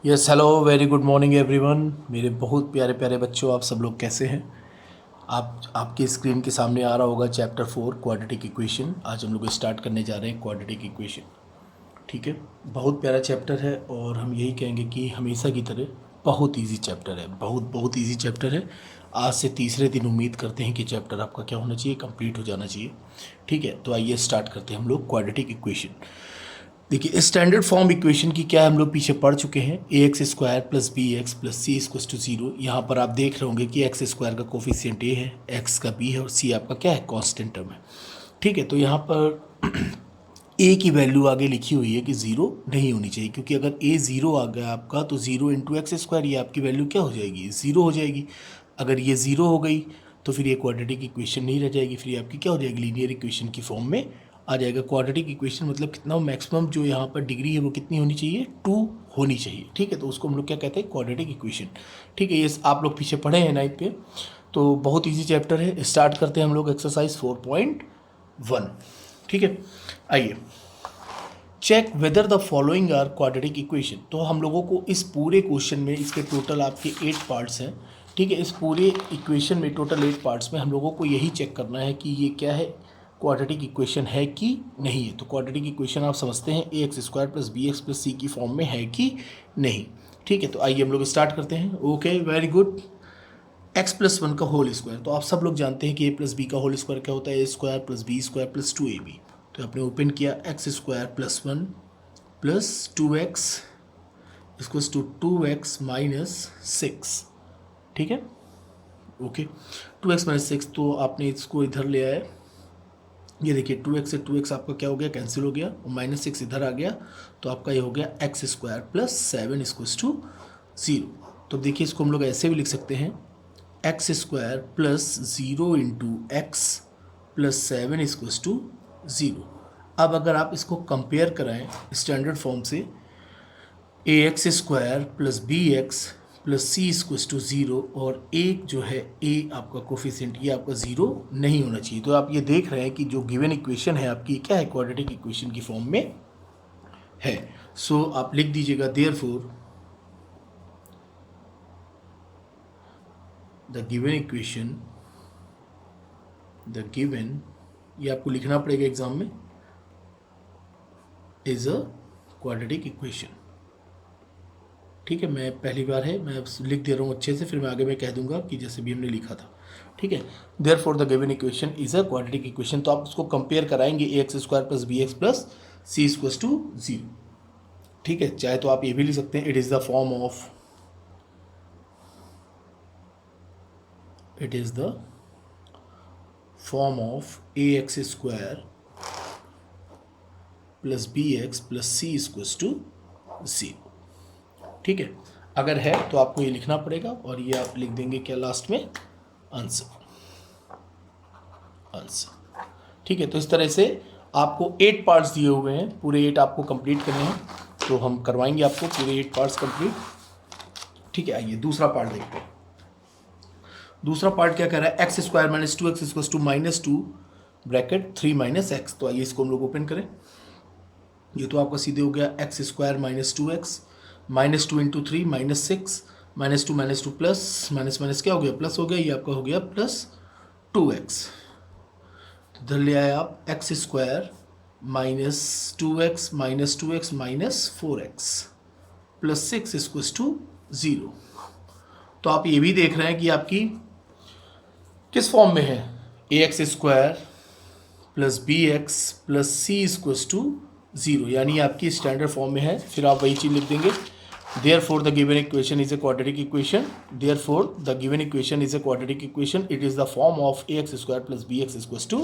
Yes hello very good morning everyone. मेरे बहुत प्यारे प्यारे बच्चों, आप सब लोग कैसे हैं? आपकी स्क्रीन के सामने आ रहा होगा चैप्टर 4 क्वाड्रेटिक इक्वेशन। आज हम लोग स्टार्ट करने जा रहे हैं क्वाड्रेटिक इक्वेशन। ठीक है, बहुत प्यारा चैप्टर है और हम यही कहेंगे कि हमेशा की तरह बहुत इजी चैप्टर है, बहुत बहुत इजी चैप्टर है। आज से तीसरे दिन उम्मीद करते हैं कि चैप्टर आपका क्या होना चाहिए, कंप्लीट हो जाना चाहिए। ठीक है, तो आइए स्टार्ट करते हैं हम लोग क्वाड्रेटिक इक्वेशन। देखिए, स्टैंडर्ड फॉर्म इक्वेशन की क्या है, हम लोग पीछे पढ़ चुके हैं। A x square plus B x plus C equals to zero. यहाँ पर आप देख रहे होंगे कि एक्स स्क्वायर का कोफिशिएंट ए है, एक्स का बी है और सी आपका क्या है, कांस्टेंट टर्म है। ठीक है, तो यहाँ पर ए की वैल्यू आगे लिखी हुई है कि ज़ीरो नहीं होनी चाहिए, क्योंकि अगर ए ज़ीरो आ गया आपका तो ज़ीरो इंटू एक्स स्क्वायर, ये आपकी वैल्यू क्या हो जाएगी, ज़ीरो हो जाएगी। अगर ये ज़ीरो हो गई तो फिर ये क्वाड्रेटिक इक्वेशन नहीं रह जाएगी, फिर ये आपकी क्या हो जाएगी, लीनियर इक्वेशन की फॉर्म में आ जाएगा। क्वाड्रेटिक इक्वेशन मतलब कितना, मैक्सिमम जो यहाँ पर डिग्री है वो कितनी होनी चाहिए, 2 होनी चाहिए। ठीक है, तो उसको हम लोग क्या कहते हैं, क्वाड्रेटिक इक्वेशन। ठीक है, ये आप लोग पीछे पढ़े हैं 9th पे, तो बहुत ईजी चैप्टर है। स्टार्ट करते हैं हम लोग एक्सरसाइज 4.1। ठीक है, आइए check whether the following are quadratic equation. तो हम लोगों को इस पूरे क्वेश्चन में, इसके टोटल आपके 8 पार्ट्स हैं। ठीक है, इस पूरे इक्वेशन में टोटल 8 पार्ट्स में हम लोगों को यही चेक करना है कि ये क्या है, क्वाड्रेटिक इक्वेशन है कि नहीं है। तो क्वाड्रेटिक इक्वेशन आप समझते हैं A x square plus B x plus C की फॉर्म में है कि नहीं। ठीक है, तो आइए हम लोग स्टार्ट करते हैं। Okay, very good. X plus one का होल स्क्वायर, तो आप सब लोग जानते हैं कि ए प्लस बी का होल स्क्वायर क्या होता है, A square plus B square plus 2ab। तो आपने ओपन किया, X square plus one plus 2x equals to 2x minus 6। ठीक है, ओके, 2x माइनस 6, तो आपने इसको इधर ले आया। ये देखिए 2x से 2x आपका क्या हो गया, कैंसिल हो गया, और माइनस 6 इधर आ गया, तो आपका ये हो गया X square plus 7 equals to 0। तो देखिए इसको हम लोग ऐसे भी लिख सकते हैं, X square plus 0 into X plus 7 equals to 0। अब अगर आप इसको कंपेयर कराएं स्टैंडर्ड फॉर्म से, A x square plus B x plus C equals to 0, और एक जो है ए आपका कोफिशिएंट, ये आपका 0 नहीं होना चाहिए। तो आप ये देख रहे हैं कि जो गिवन इक्वेशन है आपकी क्या है, क्वाड्रेटिक इक्वेशन की फॉर्म में है। सो आप लिख दीजिएगा, therefore the given equation, the given, ये आपको लिखना पड़ेगा एग्जाम में, इज अ क्वाड्रेटिक इक्वेशन। ठीक है, मैं पहली बार है, मैं लिख दे रहा हूँ अच्छे से, फिर मैं आगे मैं कह दूंगा कि जैसे भी हमने लिखा था। ठीक है, therefore the given equation is a quadratic equation. तो आप उसको कंपेयर कराएंगे, a x square plus B x plus C equals to 0। ठीक है, चाहे तो आप ये भी लिख सकते हैं, it is the form of, it is the form of A x square plus B x plus C equals to 0। ठीक है, अगर है तो आपको ये लिखना पड़ेगा, और ये आप लिख देंगे क्या लास्ट में, आंसर, आंसर। ठीक है, तो इस तरह से आपको 8 पार्ट्स दिए हुए हैं, पूरे 8 आपको कंप्लीट करने हैं, तो हम करवाएंगे आपको पूरे 8 पार्ट्स कंप्लीट। ठीक है, आइए दूसरा पार्ट देखते हैं। दूसरा पार्ट क्या कह रहा है, X square minus 2x equals to minus 2 bracket 3 minus X. तो आइए इसको हम लोग ओपन करें। ये तो आपका सीधे हो गया X square minus 2x minus 2 into 3 minus 6 minus two plus minus minus क्या हो गया, प्लस हो गया, ये आपका हो गया प्लस 2x। तो इधर ले आए आप X square minus 2x minus 2x minus 4x plus 6 equals to 0। तो आप ये भी देख रहे हैं कि आपकी किस फॉर्म में है, a x square plus B x plus C equals to 0, यानी आपकी स्टैंडर्ड फॉर्म में है। फिर आप वही चीज़ लिख देंगे, therefore the given equation is a quadratic equation, therefore the given equation is a quadratic equation, it is the form of A x square plus B X equals to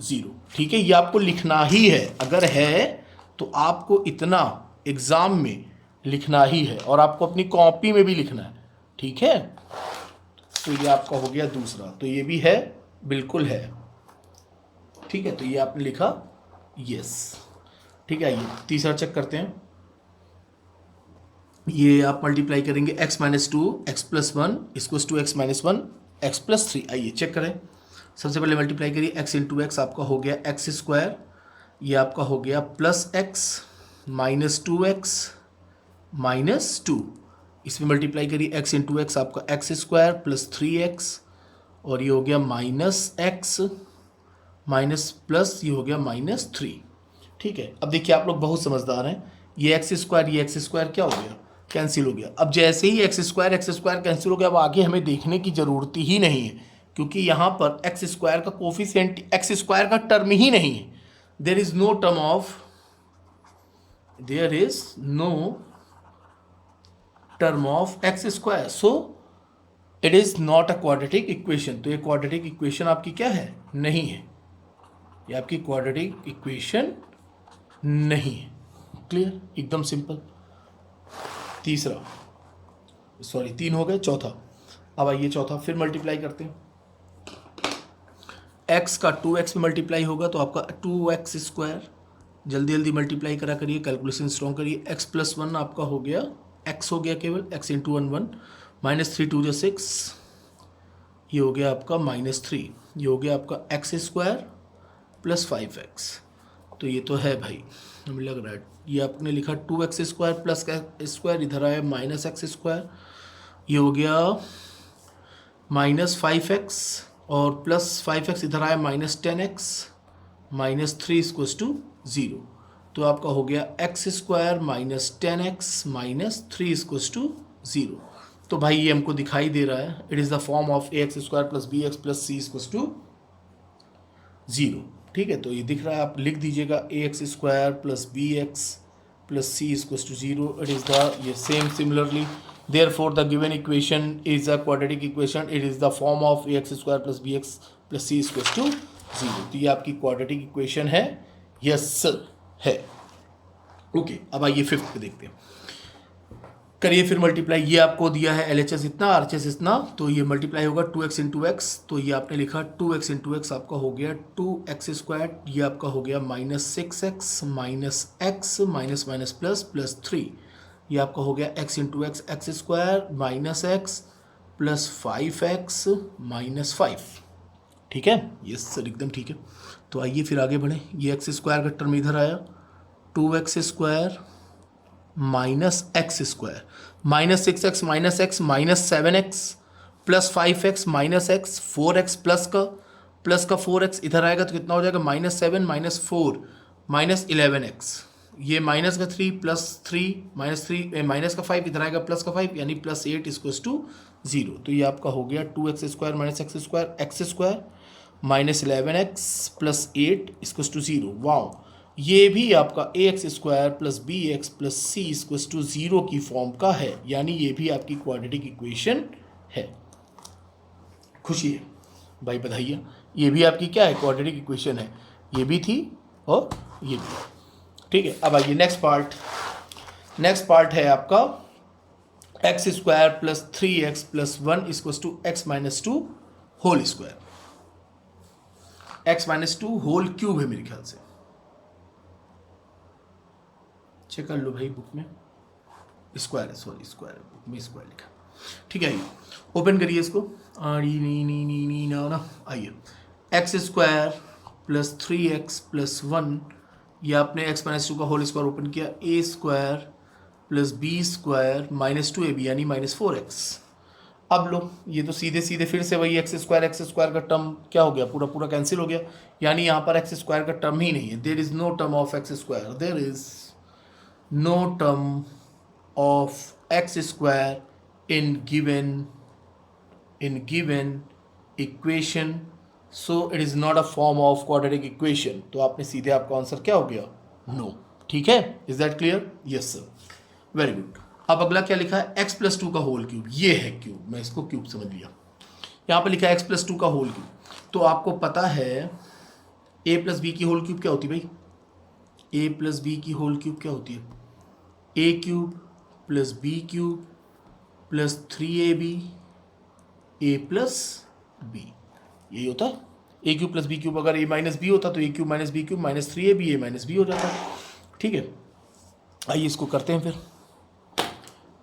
0। ठीक है, ये आपको लिखना ही है, अगर है तो आपको इतना एग्ज़ाम में लिखना ही है, और आपको अपनी कॉपी में भी लिखना है। ठीक है, तो ये आपका हो गया दूसरा, तो ये भी है, बिल्कुल है। ठीक है, तो ये आपने लिखा यस। ठीक है, आइए तीसरा चेक करते हैं। ये आप मल्टीप्लाई करेंगे, x minus 2 X plus 1 equals to X minus 1 X plus 3। आइए चेक करें, सबसे पहले मल्टीप्लाई करिए, x इंटू एक्स आपका हो गया एक्स स्क्वायर, ये आपका हो गया plus X minus 2x minus 2, इसमें मल्टीप्लाई करिए, एक्स इंटू एक्स आपका एक्स स्क्वायर प्लस 3x, और ये हो गया माइनस एक्स माइनस प्लस ये हो गया -3। ठीक है, अब देखिए आप लोग बहुत समझदार हैं, ये एक्स स्क्वायर क्या हो गया, कैंसिल हो गया। अब जैसे ही एक्स स्क्वायर कैंसिल हो गया, अब आगे हमें देखने की ज़रूरत ही नहीं है, क्योंकि यहाँ पर एक्स स्क्वायर का कोफिशिएंट एक्स स्क्वायर का टर्म ही नहीं है। There is no term of X square, so it is not a quadratic equation. तो ये क्वाड्रेटिक इक्वेशन आपकी क्या है, नहीं है, ये आपकी क्वाड्रेटिक इक्वेशन नहीं है। क्लियर, एकदम सिंपल। तीन हो गए, चौथा। अब आइए चौथा फिर मल्टीप्लाई करते हैं। x का 2x में मल्टीप्लाई होगा तो आपका 2x स्क्वायर, जल्दी जल्दी मल्टीप्लाई करा करिए, कैलकुलेशन स्ट्रॉन्ग करिए। x प्लस 1 आपका हो गया, x हो गया केवल, x इंटू 1 1, -3 2 6, ये हो गया आपका -3, ये हो गया आपका x स्क्वायर प्लस 5x। तो ये तो है भाई, हमें लग रहा है ये आपने लिखा 2x स्क्वायर प्लस स्क्वायर, इधर आया -x स्क्वायर, ये हो गया -5x और प्लस 5x इधर आया -10x, -3 इक्वल्स टू 0। तो आपका हो गया x square -10x -3 equals to 0। तो भाई ये हमको दिखाई दे रहा है, it is the form of ax square plus bx plus c equals to 0। ठीक है, तो ये दिख रहा है, आप लिख दीजिएगा ax square plus bx plus c equals to 0। It is the, ये same similarly, therefore the given equation is a quadratic equation, it is the form of ax square plus bx plus c equals to 0। तो ये आपकी quadratic equation है, yes है। Okay, अब आइए fifth पे देखते हैं, करिए फिर मल्टीप्लाई। ये आपको दिया है LHS इतना, RHS इतना, तो ये मल्टीप्लाई होगा 2x इंटू एक्स, तो ये आपने लिखा 2x इंटू एक्स, आपका हो गया 2x स्क्वायर, ये आपका हो गया -6x minus x minus minus plus plus 3, ये आपका हो गया x into X X square minus x plus 5x minus 5। ठीक है, यस सर एकदम ठीक है। तो आइए फिर आगे बढ़ें, ये एक्स स्क्वायर का टर्म इधर आया, 2x square minus X square -6x minus x minus 7x plus 5x minus x 4x plus का 4x इधर आएगा तो कितना हो जाएगा, -7 -4 -11x, ये माइनस का 3 प्लस 3 -3 माइनस का 5 इधर आएगा प्लस का 5, यानी प्लस 8 इक्वल्स टू 0। तो ये आपका हो गया 2x square minus X square X square -11x plus 8 equals to 0। Wow, ये भी आपका ax square plus bx plus c equals to 0 की फॉर्म का है, यानी ये भी आपकी क्वाड्रेटिक इक्वेशन है। खुशी है भाई, बधाइयाँ, ये भी आपकी क्या है, क्वाड्रेटिक इक्वेशन है, ये भी थी और ये भी। ठीक है, अब आइए नेक्स्ट पार्ट है आपका X square plus 3x plus 1 equals to x minus 2 whole square, x minus 2 whole cube है मेरे ख्याल से, चेक कर लो भाई, बुक में स्क्वायर है, सॉरी स्क्वायर, बुक में स्क्वायर लिखा। ठीक है, आइए ओपन करिए इसको, ना आइए, x square plus 3x plus 1, ये आपने x माइनस 2 का होल स्क्वायर ओपन किया, a square plus b square minus 2ab यानी -4x। अब लो, ये तो सीधे सीधे फिर से वही एक्स स्क्वायर का टर्म क्या हो गया, पूरा कैंसिल हो गया, यानी यहाँ पर एक्स स्क्वायर का टर्म ही नहीं है। There is no term of X square, there is no term of X square in given equation, so it is not a form of quadratic equation. तो आपने सीधे, आपका आंसर क्या हो गया, नो। ठीक है, is that clear, yes sir, very good. अब अगला क्या लिखा है, x प्लस 2 का होल क्यूब, ये है क्यूब, मैं इसको क्यूब समझ लिया। यहाँ पर लिखा है x प्लस 2 का होल क्यूब, तो आपको पता है a प्लस बी की होल क्यूब क्या होती है भाई, a प्लस बी की होल क्यूब क्या होती है, a cube plus B cube plus 3ab a plus B, यही होता है। a cube plus B cube, अगर a माइनस बी होता तो a cube minus B cube minus 3ab a minus B हो जाता। ठीक है, आइए इसको करते हैं फिर।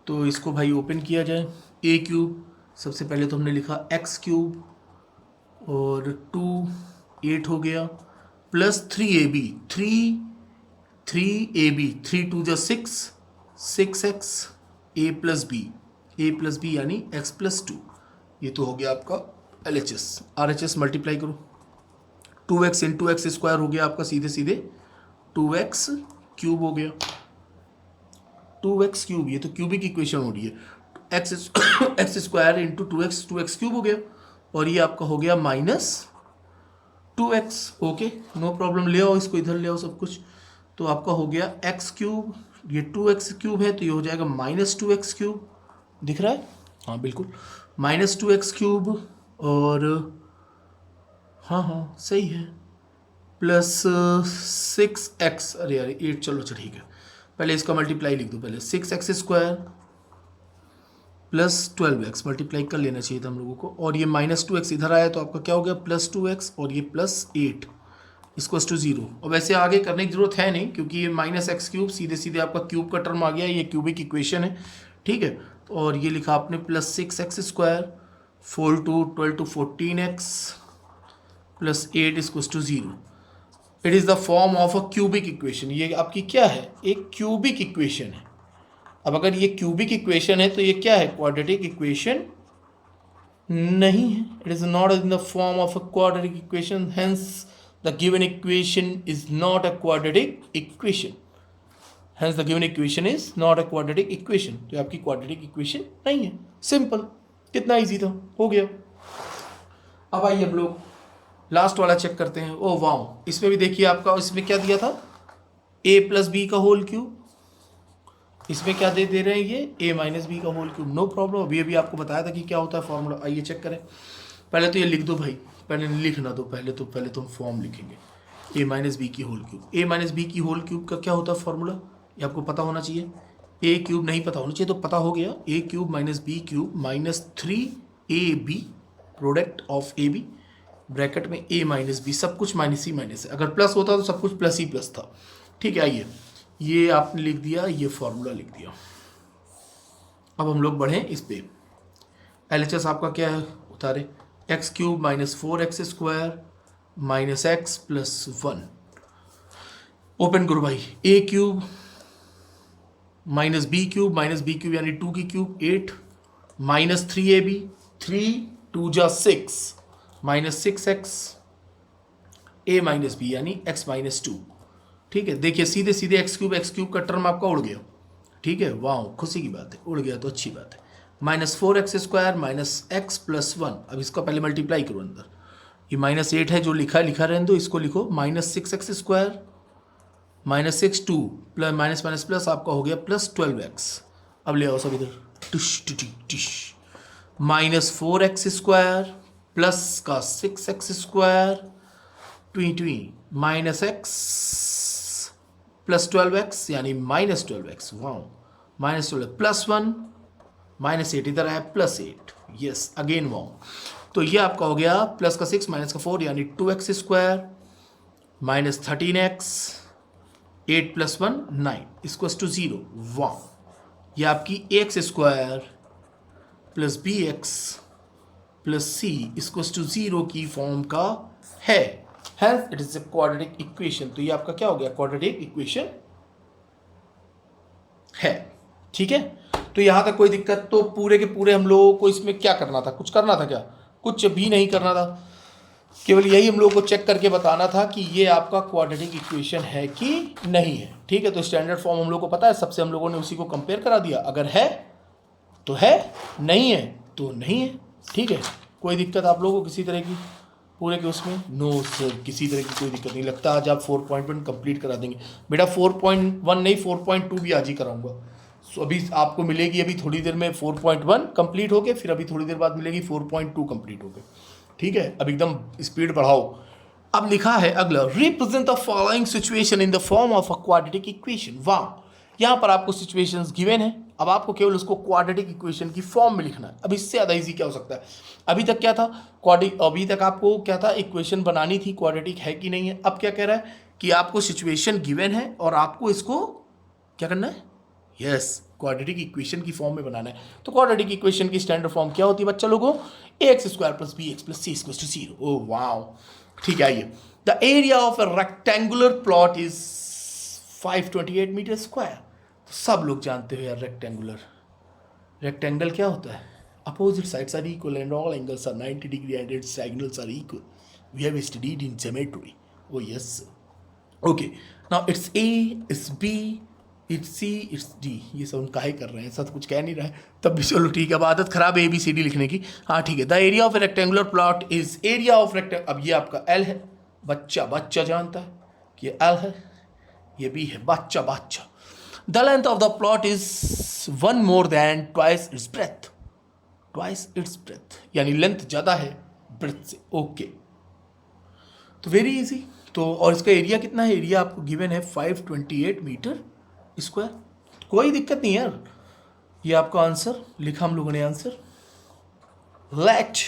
तो इसको भाई ओपन किया जाए, a क्यूब, सबसे पहले तो हमने लिखा x क्यूब और 2 8 हो गया plus 3ab 3 2 6 6x a plus B A plus B यानी एक्स प्लस टू। ये तो हो गया आपका LHS। RHS मल्टीप्लाई करो, 2x इंटू एक्स स्क्वायर हो गया आपका सीधे सीधे 2x क्यूब हो गया, 2x क्यूब। ये तो क्यूबिक इक्वेशन हो रही है, X square into 2x cube हो गया, और ये आपका हो गया -2x। ओके नो प्रॉब्लम, ले आओ इसको इधर ले आओ सब कुछ। तो आपका हो गया x क्यूब, ये 2x क्यूब है तो ये हो जाएगा -2x क्यूब। दिख रहा है? हाँ बिल्कुल, -2x क्यूब, और हाँ हाँ सही है, प्लस 6x, अरे यार 8, चलो अच्छा ठीक है, पहले इसका मल्टीप्लाई लिख दो, पहले 6x square plus 12x multiply कर लेना चाहिए था हम लोगों को, और ये -2x इधर आया तो आपका क्या हो गया +2x, और ये +8 इसको टू 0। और वैसे आगे करने की जरूरत है नहीं क्योंकि ये -x क्यूब सीधे सीधे आपका क्यूब का टर्म आ गया, ये क्यूबिक इक्वेशन है, ठीक है। और ये लिखा आपने +6x square 4 to 12 to 14x plus 8 इसको to 0। It is the form of a cubic equation. ये आपकी क्या है? एक क्यूबिक इक्वेशन है। अब अगर ये क्यूबिक इक्वेशन है तो ये क्या है? क्वाड्रेटिक इक्वेशन नहीं है। It is not in the form of a quadratic equation, hence the given equation is not a quadratic equation. Hence the given equation is not a quadratic equation. तो आपकी quadratic equation नहीं है। Simple, कितना easy था, हो गया। अब आइए हम लोग लास्ट वाला चेक करते हैं। ओ वाओ, इसमें भी देखिए आपका, इसमें क्या दिया था? a प्लस बी का होल क्यूब। इसमें क्या दे रहे हैं ये? a माइनस बी का होल क्यूब। नो प्रॉब्लम, अभी आपको बताया था कि क्या होता है फॉर्मूला। आइए चेक करें। पहले तो ये लिख दो भाई, पहले लिखना दो, पहले तो हम फॉर्म लिखेंगे। a माइनस बी की whole cube. a minus B की होल क्यूब का क्या होता है फॉर्मूला? ये आपको पता होना चाहिए। a क्यूब नहीं पता होना चाहिए तो पता हो गया, a cube minus B cube minus 3ab product of A B, bracket में a माइनस बी, सब कुछ माइनस ही माइनस है। अगर प्लस होता तो सब कुछ प्लस ही प्लस था, ठीक है। आइए, ये आपने लिख दिया, ये फॉर्मूला लिख दिया। अब हम लोग बढ़ें इस पे। LHS आपका क्या है? उतारे, X cube minus 4x square minus x plus 1। Open करो भाई, a cube minus B cube यानी 2 की क्यूब 8 माइनस 3ab, 3 2 जा 6 minus 6x, a minus B यानी x माइनस 2, ठीक है। देखिए सीधे सीधे एक्स क्यूब का टर्म आपका उड़ गया, ठीक है। वाह, खुशी की बात है, उड़ गया तो अच्छी बात है। -4x square minus x plus 1। अब इसका पहले मल्टीप्लाई करो अंदर, ये -8 है जो लिखा रहने दो, इसको लिखो -6x square minus 6 2 plus minus minus plus आपका हो गया +12x। अब ले आओ सब इधर, टिश टिश टिश, -4x स्क्वायर प्लस का 6x स्क्वायर ट्वी माइनस एक्स प्लस 12x यानी -12x। वाओ, -12 प्लस 1 -8 इधर आया +8, यस अगेन वाओ। तो ये आपका हो गया प्लस का 6 माइनस का 4 यानी 2x square minus 13x 8 plus 1 9 इसको टू 0। वाओ, ये आपकी x square plus B x plus c इसको टू 0 की फॉर्म का है। Hence it is a quadratic equation। तो ये आपका क्या हो गया? quadratic equation है, ठीक है। तो यहां तक कोई दिक्कत? तो पूरे के पूरे हम लोगों को इसमें क्या करना था? कुछ करना था क्या? कुछ भी नहीं करना था, केवल यही हम लोगों को चेक करके बताना था कि ये आपका क्वाड्रेटिक इक्वेशन है कि नहीं है, ठीक है। तो स्टैंडर्ड फॉर्म हम लोग को पता है, सबसे हम लोगों ने उसी को कंपेयर करा दिया। अगर है तो है, नहीं है तो नहीं है, ठीक है। कोई दिक्कत आप लोगों को किसी तरह की पूरे के उसमें? नो सर, किसी तरह की कोई दिक्कत नहीं। लगता आज आप 4.1 कंप्लीट करा देंगे बेटा। 4.1 नहीं 4.2 भी आज ही कराऊंगा। सो अभी आपको मिलेगी, अभी थोड़ी देर में 4.1 कंप्लीट होके, फिर अभी थोड़ी देर बाद मिलेगी 4.2 कंप्लीट होके, ठीक है। अब एकदम स्पीड बढ़ाओ। अब लिखा है अगला, represent the following situation in the form of a quadratic equation. वाह, यहाँ पर आपको सिचुएशंस गिवन है, अब आपको केवल उसको क्वाड्रेटिक इक्वेशन की फॉर्म में लिखना है। अब इससे ज़्यादा इजी क्या हो सकता है? अभी तक क्या था? अभी तक आपको क्या था? इक्वेशन बनानी थी, क्वाड्रेटिक है कि नहीं है। अब क्या कह रहा है कि आपको सिचुएशन गिवन है और आपको इसको क्या करना है? यस, क्वाड्रेटिक इक्वेशन की फॉर्म में बनाना है। तो क्वाड्रेटिक इक्वेशन की स्टैंडर्ड फॉर्म क्या होती है बच्चा लोगों? ax square plus B x plus C equal to 0। Oh wow, ठीक है। आइए, the area of a rectangular plot is 528 metre square. तो सब लोग जानते हो यार रेक्टेंगुलर रेक्टेंगल क्या होता है? Opposite sides are equal and all angles are 90 degree and its diagonals are equal. We have studied in geometry. Oh yes. Okay, now it's A, it's B, it's C, it's D. ये सब हम काहे कर रहे हैं, ऐसा तो कुछ कह नहीं रहा है, तब भी चलो ठीक है. अब आदत खराब है ए बी सी डी लिखने की. हाँ ठीक है. The area of A rectangular plot is area of rectangle. अब ये आपका एल है, बच्चा जानता है कि ये एल है, ये बी है, बच्चा. The length of the plot is one more than twice its breath. यानी लेंथ ज़्यादा है ब्रेथ से. ओके, तो वेरी इजी. तो और इसका एरिया कितना है? एरिया आपको गिवन है 528 मीटर स्क्वायर. कोई दिक्कत नहीं यार, ये आपका आंसर लिखा हम लोगों ने. Answer let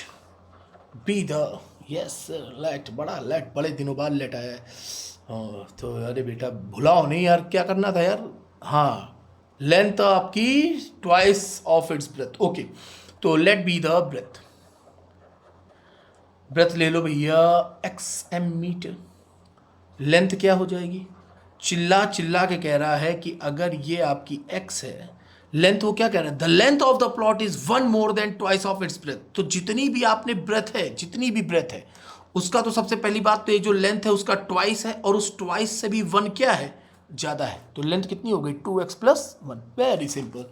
be the, yes sir, late. बड़े दिनों बाद लेट आया है. हाँ तो अरे बेटा भुलाओ नहीं यार, क्या करना था यार. हाँ, लेंथ आपकी twice of its breath. Okay, तो लेट बी द ब्रेथ ले लो भैया, XM मीटर. लेंथ क्या हो जाएगी? चिल्ला के कह रहा है कि अगर ये आपकी x है, लेंथ वो क्या कह रहा है? The length of the plot is one more than twice of its breath. तो जितनी भी आपने ब्रेथ है, जितनी भी ब्रेथ है उसका, तो सबसे पहली बात तो ये जो लेंथ है उसका ट्वाइस है, और उस ट्वाइस से भी वन क्या है? ज़्यादा है. तो लेंथ कितनी हो गई? 2x + 1. Very simple.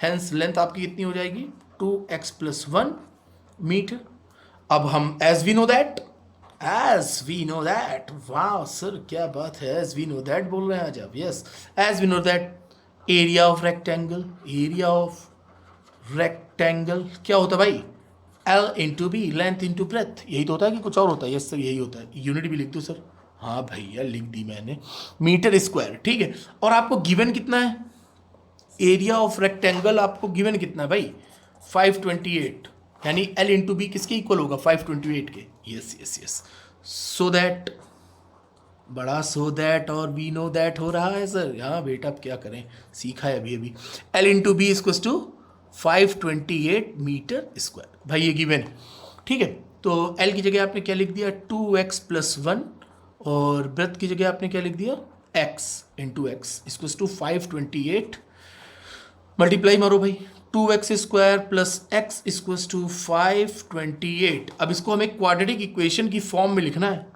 Hence length आपकी कितनी हो जाएगी? 2x + 1 metre. अब हम एज वी नो दैट, वाह सर क्या बात है, एज वी नो दैट बोल रहे हैं आज आप. Yes, as we know that area of rectangle क्या होता है भाई? L into B, length into breadth. यही तो होता है कि कुछ और होता है? यस सर यही होता है. यूनिट भी लिख दो सर. हाँ भैया लिख दी मैंने, मीटर स्क्वायर. ठीक है, और आपको गिवन कितना है? एरिया ऑफ रेक्टेंगल आपको गिवन कितना है भाई? 528. यानी L इंटू बी किसके इक्वल होगा? 528 के. यस. सो दैट, बड़ा सो दैट और वी नो दैट हो रहा है सर. हाँ बेटा अब क्या करें, सीखा है अभी. L into B equals to 528 metre square. भाई ये गिवन है. ठीक है, तो L की जगह आपने क्या लिख दिया? 2x + 1. और ब्रेथ की जगह आपने क्या लिख दिया? x into X equals to 528. Multiply मारो भाई, 2x² + x इक्वल्स टू 528. अब इसको हमें क्वाड्रेटिक इक्वेशन की फॉर्म में लिखना है.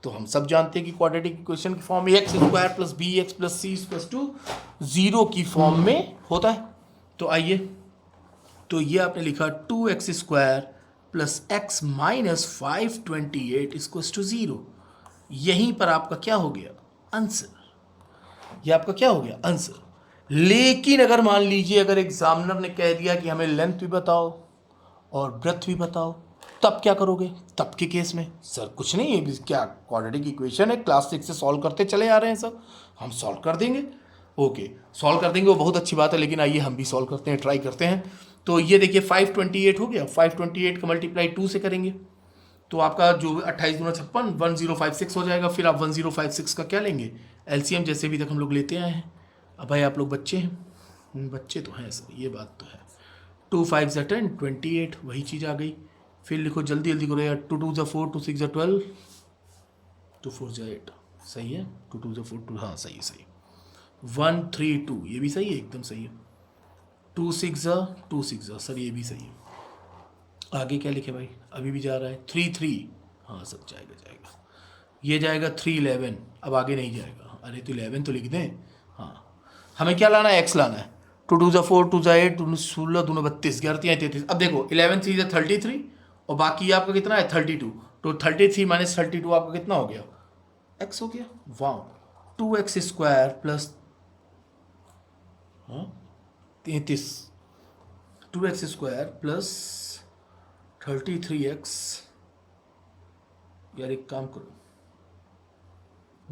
तो हम सब जानते हैं कि क्वाड्रेटिक इक्वेशन की form x² + bx + c equals to 0 की फॉर्म में होता है. तो आइए, तो ये आपने लिखा 2x² + x - 528 इक्वल्स टू 0. यहीं पर आपका क्या हो गया? आंसर. ये आपका क्या हो गया? आंसर. लेकिन अगर मान लीजिए अगर एग्जामिनर ने कह दिया कि हमें लेंथ भी बताओ और ब्रेथ भी बताओ, तब क्या करोगे? तब के केस में सर कुछ नहीं है, क्या क्वाड्रेटिक इक्वेशन है, क्लास 6 से सॉल्व करते चले आ रहे हैं सर, हम सॉल्व कर देंगे. ओके, सॉल्व कर देंगे वो बहुत अच्छी बात है, लेकिन आइए हम भी सॉल्व करते हैं, ट्राई करते हैं. तो ये देखिए 528 हो गया. 528 का मल्टीप्लाई 2 से करेंगे तो आपका जो 28 दूना 56, 1056 हो जाएगा. फिर आप 1056 का क्या लेंगे? एलसीएम, जैसे भी तक हम लोग लेते आए हैं. अब भाई आप लोग बच्चे हैं, बच्चे तो हैं सर, ये बात तो है. 2 5 × 10, 28, वही चीज़ आ गई. फिर लिखो जल्दी करो यार. 2 2 × 4, 2 6 × 12, 2 4 × 8. सही है. 2 2 × 4, 2, हाँ सही है. 1 3 2, ये भी सही है, एकदम सही है. 2 6 × सर ये भी सही है. आगे क्या लिखे भाई? अभी भी जा रहा है. 3 3, हाँ सर जाएगा. ये जाएगा 3 11. अब आगे नहीं जाएगा. अरे तो 11 तो लिख दें. हाँ, हमें क्या लाना है? x लाना है. 2 2 × 4, 2 × 8, 2 16, 2 32, 11 33. अब देखो 11 3 × 33 और बाकी आपका कितना है? 32. तो 33 - 32 आपका कितना हो गया? x हो गया. वाह. 2x² + 33, 2x² + 33x. यार एक काम करो,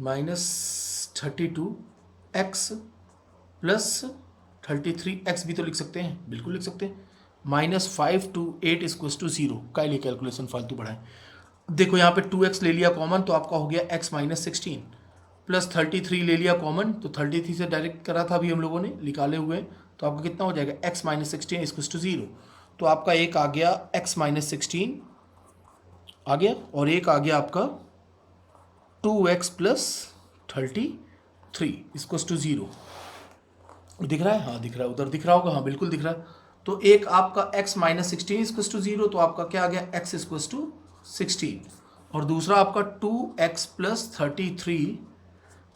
-32x + 33x भी तो लिख सकते हैं, बिल्कुल लिख सकते हैं. -5 to 8 इक्वल्स टू 0. का लिए कैलकुलेशन फालतू बढ़ाएं. देखो यहाँ पे 2x ले लिया कॉमन तो आपका हो गया x - 16 + 33 ले लिया कॉमन तो 33 से डायरेक्ट करा था अभी हम लोगों ने, निकाले हुए. तो आपका कितना हो जाएगा? x - 16 equals to 0. तो आपका एक आ गया x - 16 आ गया, और एक आ गया आपका 2x + 33 इक्वल्स टू 0. दिख रहा है? हाँ दिख रहा है. उधर दिख रहा होगा. हाँ बिल्कुल दिख रहा है. तो एक आपका x माइनस 16 इक्वल टू 0, तो आपका क्या आ गया x इक्वल टू 16, और दूसरा आपका 2x प्लस 33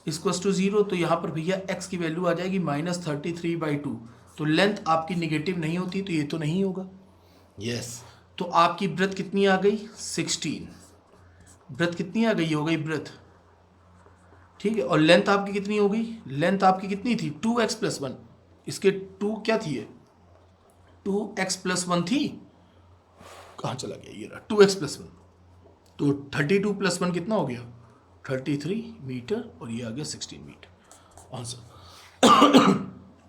इक्वल टू 0, तो यहाँ पर भैया x की वैल्यू आ जाएगी माइनस 33/2। तो लेंथ आपकी निगेटिव नहीं होती, तो ये तो नहीं होगा। यस, तो आपकी ब्रेथ कितनी आ गई 16, ब्रेथ कितनी आ गई, हो गई ब्रेथ, ठीक है। और लेंथ आपकी कितनी हो गई, लेंथ आपकी कितनी थी 2x प्लस 1, इसके 2 क्या थी, 2x प्लस 1 थी, कहाँ चला गया, ये रहा 2x प्लस 1, तो 32 प्लस 1 कितना हो गया 33 मीटर, और ये आ गया 16 मीटर आंसर।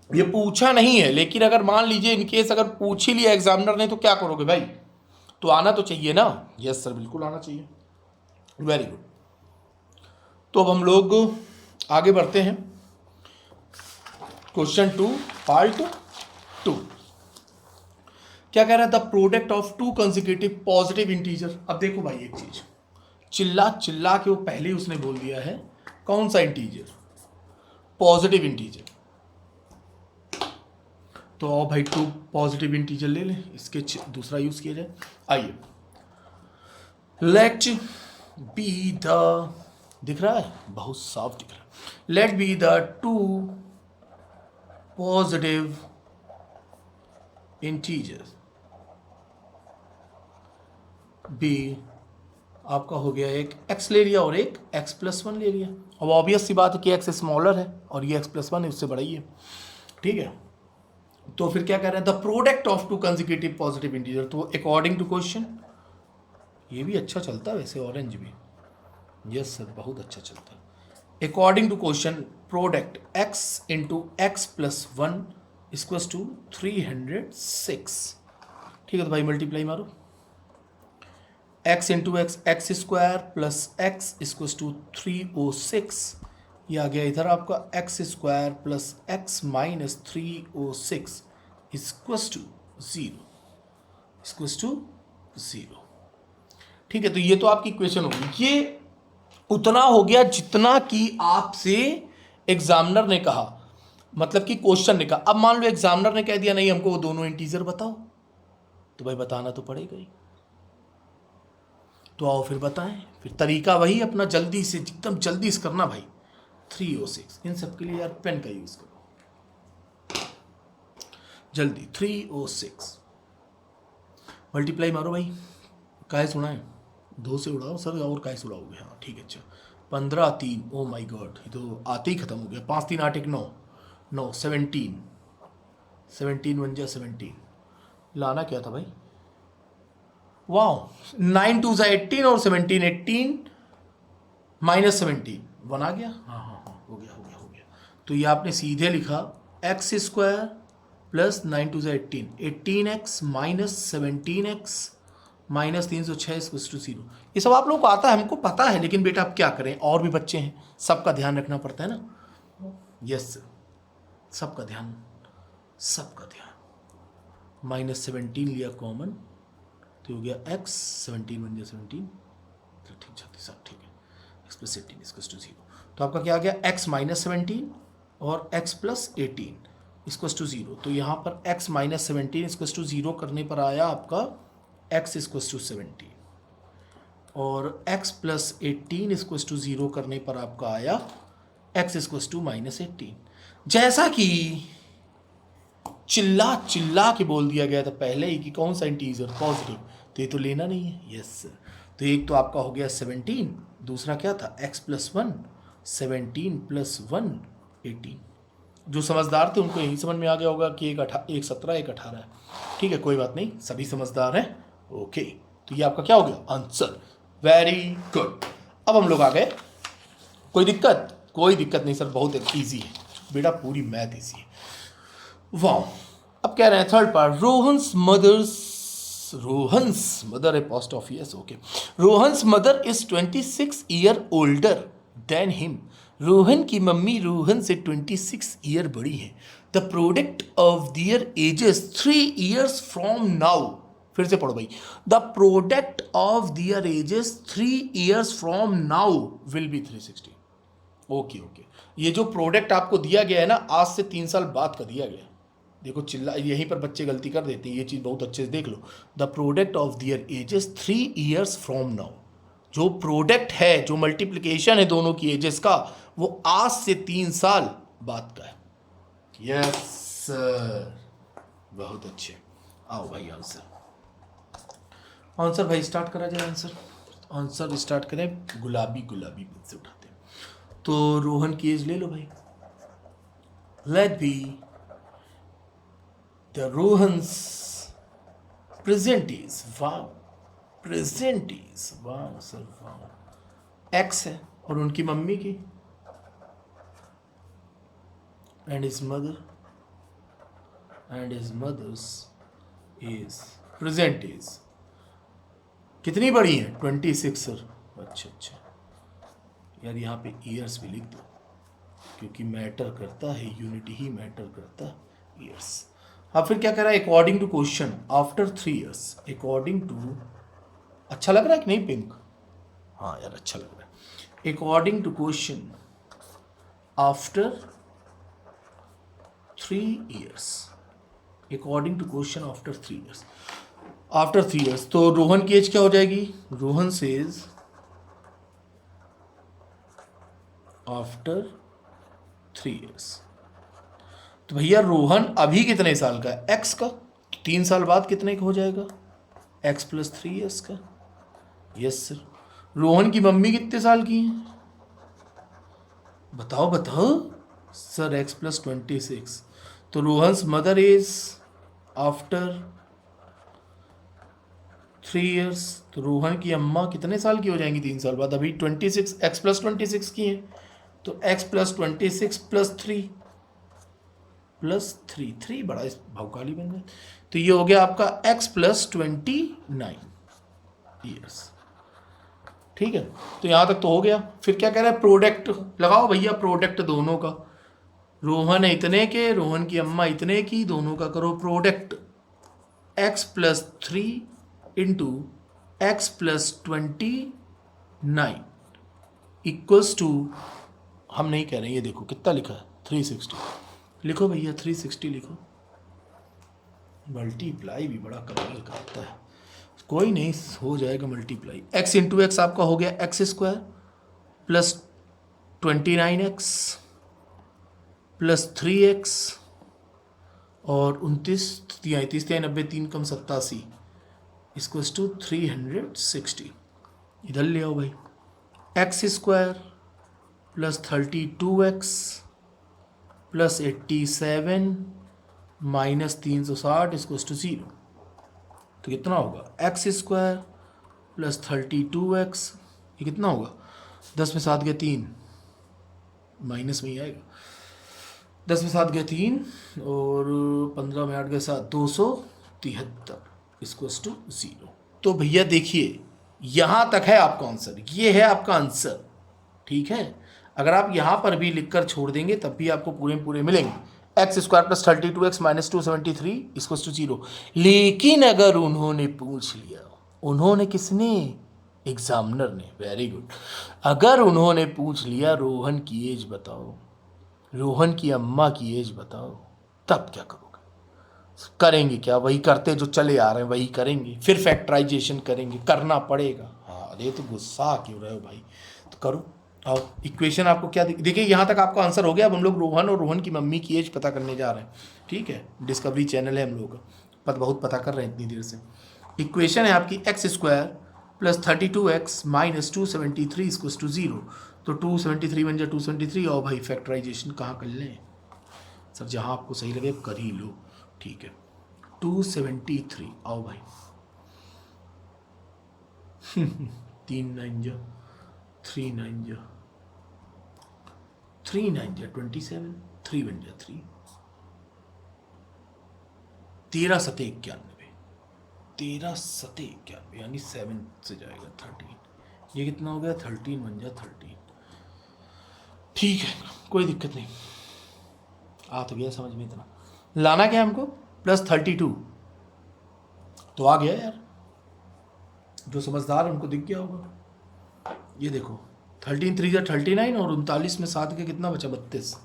ये पूछा नहीं है, लेकिन अगर मान लीजिए इनकेस अगर पूछ ही लिया एग्जामिनर ने, तो क्या करोगे भाई, तो आना तो चाहिए ना। यस सर, बिल्कुल आना चाहिए, वेरी गुड। तो अब हम लोग आगे बढ़ते हैं, क्वेश्चन 2 पार्ट 2। क्या कह रहा है, the product of 2 consecutive positive integer. अब देखो भाई एक चीज, चिल्ला चिल्ला के वो पहले ही उसने बोल दिया है कौन सा इंटीजर, पॉजिटिव इंटीजर। तो आओ भाई 2 पॉजिटिव इंटीजर ले लें, इसके दूसरा यूज किया जाए। आइए, लेट बी द, दिख रहा है बहुत साफ दिख रहा है, let be the 2 positive integer be, आपका हो गया एक x ले लिया और एक x प्लस 1 ले लिया। अब ऑब्वियस सी बात है कि x स्मॉलर है और ये x प्लस 1 है, उससे बड़ा ही है, ठीक है। तो फिर क्या कह रहे हैं, the product of 2 consecutive positive integer. तो अकॉर्डिंग टू क्वेश्चन, ये भी अच्छा चलता है वैसे, ऑरेंज भी, यस सर बहुत अच्छा चलता है। According to question, product x into X plus 1 equal to 306, ठीक है। तो भाई मल्टीप्लाई मारो, x into X X square plus X equal to 306, ये आ गया इधर आपका X square plus X minus 306 equal to 0, equal to 0, ठीक है। तो ये तो आपकी इक्वेशन होगी। ये उतना हो गया जितना कि आपसे एग्जामिनर ने कहा, मतलब कि क्वेश्चन ने कहा। अब मान लो एग्जामिनर ने कह दिया नहीं हमको वो दोनों इंटीजर बताओ, तो भाई बताना तो पड़ेगा ही। तो आओ फिर बताएं, फिर तरीका वही अपना, जल्दी से एकदम जल्दी से करना भाई। 306, इन सब के लिए यार पेन का यूज करो जल्दी। 306 मल्टीप्लाई मारो भाई, काय से उड़ाएं, 2 से उड़ाओ सर, और काय से उड़ाओगे, हाँ ठीक है। अच्छा 15 3, ओ माई गॉड, ये तो आते ही खत्म हो गया। 5 3 8 1 9 9 17 17 1 जा 17, लाना क्या था भाई, वाह 9 2 18 और 17 18 माइनस 17 1 आ गया, हाँ हाँ हाँ हो गया हो गया हो गया। तो ये आपने सीधे लिखा X square plus 9 2 18 18x minus 17x minus 306 equal to 0। ये सब आप लोगों को आता है, हमको पता है, लेकिन बेटा आप क्या करें, और भी बच्चे हैं, सबका ध्यान रखना पड़ता है ना। यस सबका ध्यान, सबका ध्यान। माइनस 17 लिया कॉमन, तो हो गया x 17 1 17, तो ठीक जाती सब ठीक है। x प्लस 18 इक्वल टू 0, तो आपका क्या आ गया x माइनस 17 और x प्लस 18 इक्वल टू 0। तो यहाँ पर x माइनस 17 इक्वल टू 0 करने पर आया आपका x इक्वल टू 17, और x प्लस 18 इक्वल टू 0 करने पर आपका आया x इक्वल टू माइनस 18। जैसा कि चिल्ला चिल्ला के बोल दिया गया था पहले ही कि कौन सा इंटीजर पॉजिटिव, तो ये तो लेना नहीं है। यस तो एक तो आपका हो गया 17, दूसरा क्या था x प्लस 1 17 प्लस 1 18। जो समझदार थे उनको यही समझ में आ गया होगा कि एक 17 एक 18 है, ठीक है कोई बात नहीं, सभी समझदार हैं। ओके तो ये आपका क्या हो गया आंसर, वेरी गुड। अब हम लोग आ गए, कोई दिक्कत, कोई दिक्कत नहीं सर, बहुत ईजी है बेटा, पूरी मैथ ईजी है, वाह। अब कह रहे हैं third part, Rohan's mother apostrophe yes okay, Rohan's mother is 26 year older than him. Rohan की मम्मी रोहन से 26 ईयर बड़ी है। The product of their ages 3 years from now, फिर से पढ़ो भाई, the product of their ages 3 years from now will be 360। Okay okay, ये जो प्रोडक्ट आपको दिया गया है ना, आज से 3 साल बाद का दिया गया, देखो चिल्ला, यहीं पर बच्चे गलती कर देते हैं, ये चीज़ बहुत अच्छे से देख लो। The product of their ages 3 years from now. जो प्रोडक्ट है, जो मल्टीप्लिकेशन है दोनों की एजेस का, वो आज से 3 साल बाद का है। यस सर, बहुत अच्छे। आओ भाई आंसर, आंसर भाई स्टार्ट करा जाए। आंसर स्टार्ट करें। गुलाबी गुलाबी बुक से उठाते हैं। तो रोहन की एज ले लो भाई। Let be the Rohan's present is, wow, present is, wow sir wow, X है। और उनकी मम्मी की and his mother's is present is कितनी बड़ी है? 26 सर। अच्छा यार, यहाँ पे ईयर्स भी लिख दो, क्योंकि मैटर करता है, यूनिटी ही मैटर करता है, ईयर्स। अब फिर क्या कह रहा है? According to question after 3 years, according to, अच्छा लग रहा है कि नहीं पिंक? हाँ यार अच्छा लग रहा है। According to question after 3 years, according to question after 3 years, after 3 years, तो रोहन की एज क्या हो जाएगी? Rohan says after 3 years। तो भैया रोहन अभी कितने साल का है? एक्स का। 3 साल बाद कितने का हो जाएगा? एक्स प्लस 3 years का। Yes sir. रोहन की मम्मी कितने साल की है? बताओ सर। X plus 26। तो Rohan's mother is after 3 years। तो रोहन की अम्मा कितने साल की हो जाएंगी 3 साल बाद? अभी 26, एक्स प्लस 26 की है, तो एक्स प्लस 26 प्लस 3 बड़ा इस भौकाली बन गया। तो ये हो गया आपका एक्स प्लस 29 ईयर्स। ठीक है, तो यहाँ तक तो हो गया। फिर क्या कह रहा है? प्रोडक्ट लगाओ भैया, प्रोडक्ट दोनों का। रोहन है इतने के, रोहन की अम्मा इतने की, दोनों का करो product. X plus 3 into X plus 29 equals to, हम नहीं कह रहे, ये देखो कितना लिखा है, 360। लिखो भैया 360 लिखो। मल्टीप्लाई भी बड़ा कमाल का होता है, कोई नहीं, हो जाएगा मल्टीप्लाई। एक्स इंटू एक्स आपका हो गया X square plus 29x plus 3x और 29 कम 87 इसको टू 360। इधर ले आओ भाई। X square plus 32x plus 87 minus 360 इसको टू 0। तो कितना होगा? एक्स स्क्वायर प्लस 32x, ये कितना होगा? 10 में 7 गया 3, माइनस में ही आएगा। 10 में 7 गया 3 और 15 में 8 गया 7, 273 इसको टू 0। तो भैया देखिए यहाँ तक है आपका आंसर, ये है आपका आंसर। ठीक है, अगर आप यहाँ पर भी लिखकर छोड़ देंगे तब भी आपको पूरे मिलेंगे। X square plus 32x minus 273 इसको टू 0। लेकिन अगर उन्होंने पूछ लिया, उन्होंने किसने? एग्जामिनर ने, वेरी गुड। अगर उन्होंने पूछ लिया रोहन की एज बताओ, रोहन की अम्मा की एज बताओ, तब क्या करोगे? करेंगे क्या? वही करते जो चले आ रहे हैं वही करेंगे, फिर फैक्टराइजेशन करेंगे, करना पड़ेगा। हाँ अरे तो गुस्सा क्यों रहे हो भाई, तो करो। और इक्वेशन आपको क्या देखिए, यहाँ तक आपका आंसर हो गया। अब हम लोग रोहन और रोहन की मम्मी की एज पता करने जा रहे हैं। ठीक है, डिस्कवरी चैनल है हम लोग का, बहुत पता कर रहे हैं इतनी देर से। इक्वेशन है आपकी x square plus 32x minus 273 इसको टू 0। तो 273 बन जाए 273। और भाई फैक्टराइजेशन कहाँ कर लें सर? जहाँ आपको सही लगे कर ही लो। ठीक है, 273 आओ भाई 3 9 जा 3 9 जा 3 9 जा 27, 3 बन जा 3, 13 सते 91, 13 सते 91 यानी 7 से जाएगा 13। ये कितना हो गया? 13 बन जा 13। ठीक है, कोई दिक्कत नहीं, आ तो गया समझ में। इतना लाना क्या है हमको? प्लस 32। तो आ गया यार, जो समझदार है उनको दिख गया होगा। ये देखो 13 3 जा 39 और 39 में 7 के कितना बचा? 32।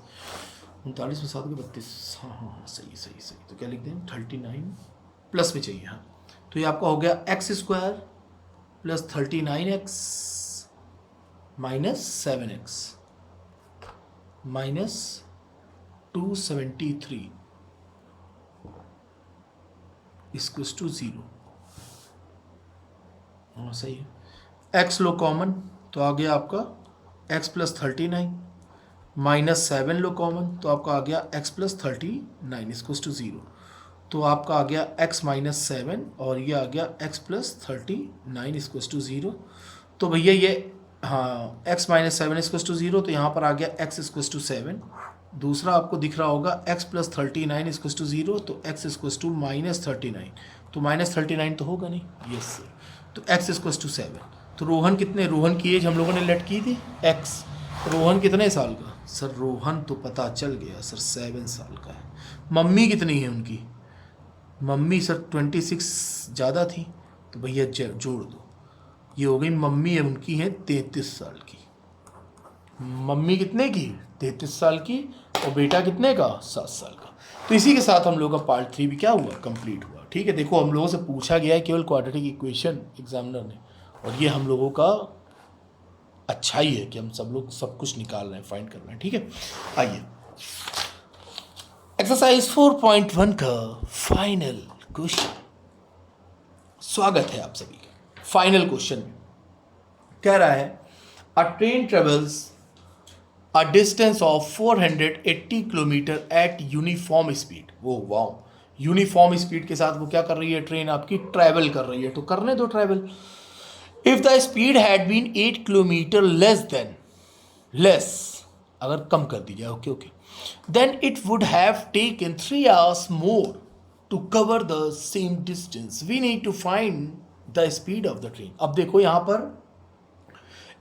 39 में 7 के 32, हाँ हाँ हाँ, सही सही सही। तो क्या लिख दें, 39 प्लस में चाहिए, हाँ। तो ये आपका हो गया X square plus 39x minus 7x minus 273 equals to 0। हाँ सही है। x लो कॉमन, तो आ गया आपका x प्लस 39 माइनस 7 लो कॉमन, तो आपका आ गया x प्लस 39 इक्वल्स टू 0। तो आपका आ गया x माइनस 7 और ये आ गया x प्लस 39 इक्वल्स टू 0। तो भैया ये, हाँ, x माइनस 7 इक्वल्स टू 0, तो यहाँ पर आ गया x इक्वल्स टू 7। दूसरा आपको दिख रहा होगा x प्लस 39 इक्वल्स टू 0, तो x इक्वल्स टू माइनस 39, तो माइनस 39 तो होगा नहीं, यस। तो x इक्वल्स टू 7। तो रोहन कितने, रोहन की एज हम लोगों ने लेट की थी x, रोहन कितने साल का, सर रोहन तो पता चल गया सर 7 साल का है। मम्मी कितनी है उनकी, मम्मी सर 26 ज़्यादा थी, तो भैया जोड़ दो, ये हो गई मम्मी है उनकी है 33 साल की। मम्मी कितने की, 33 साल की, और बेटा कितने का, 7 साल का। तो इसी के साथ हम लोगों का पार्ट 3 भी क्या हुआ, कंप्लीट हुआ। ठीक है, देखो हम लोगों से पूछा गया है केवल क्वाड्रेटिक इक्वेशन एग्जामिनर ने, और ये हम लोगों का अच्छा ही है कि हम सब लोग सब कुछ निकाल रहे हैं, फाइंड कर रहे हैं। ठीक है, आइए एक्सरसाइज 4.1 का फाइनल क्वेश्चन। स्वागत है आप सभी का फाइनल क्वेश्चन में। कह रहा है अ train travels a distance of 480 kilometre eight uniform speed. वो वाओ, यूनिफॉर्म स्पीड के साथ वो क्या कर रही है, ट्रेन आपकी ट्रैवल कर रही है, तो करने दो travel. If the speed had been 8 kilometre less, अगर कम कर दी जाए, okay okay, then it would have taken 3 hours more to cover the same distance. We need to find the speed of the train. अब देखो यहां पर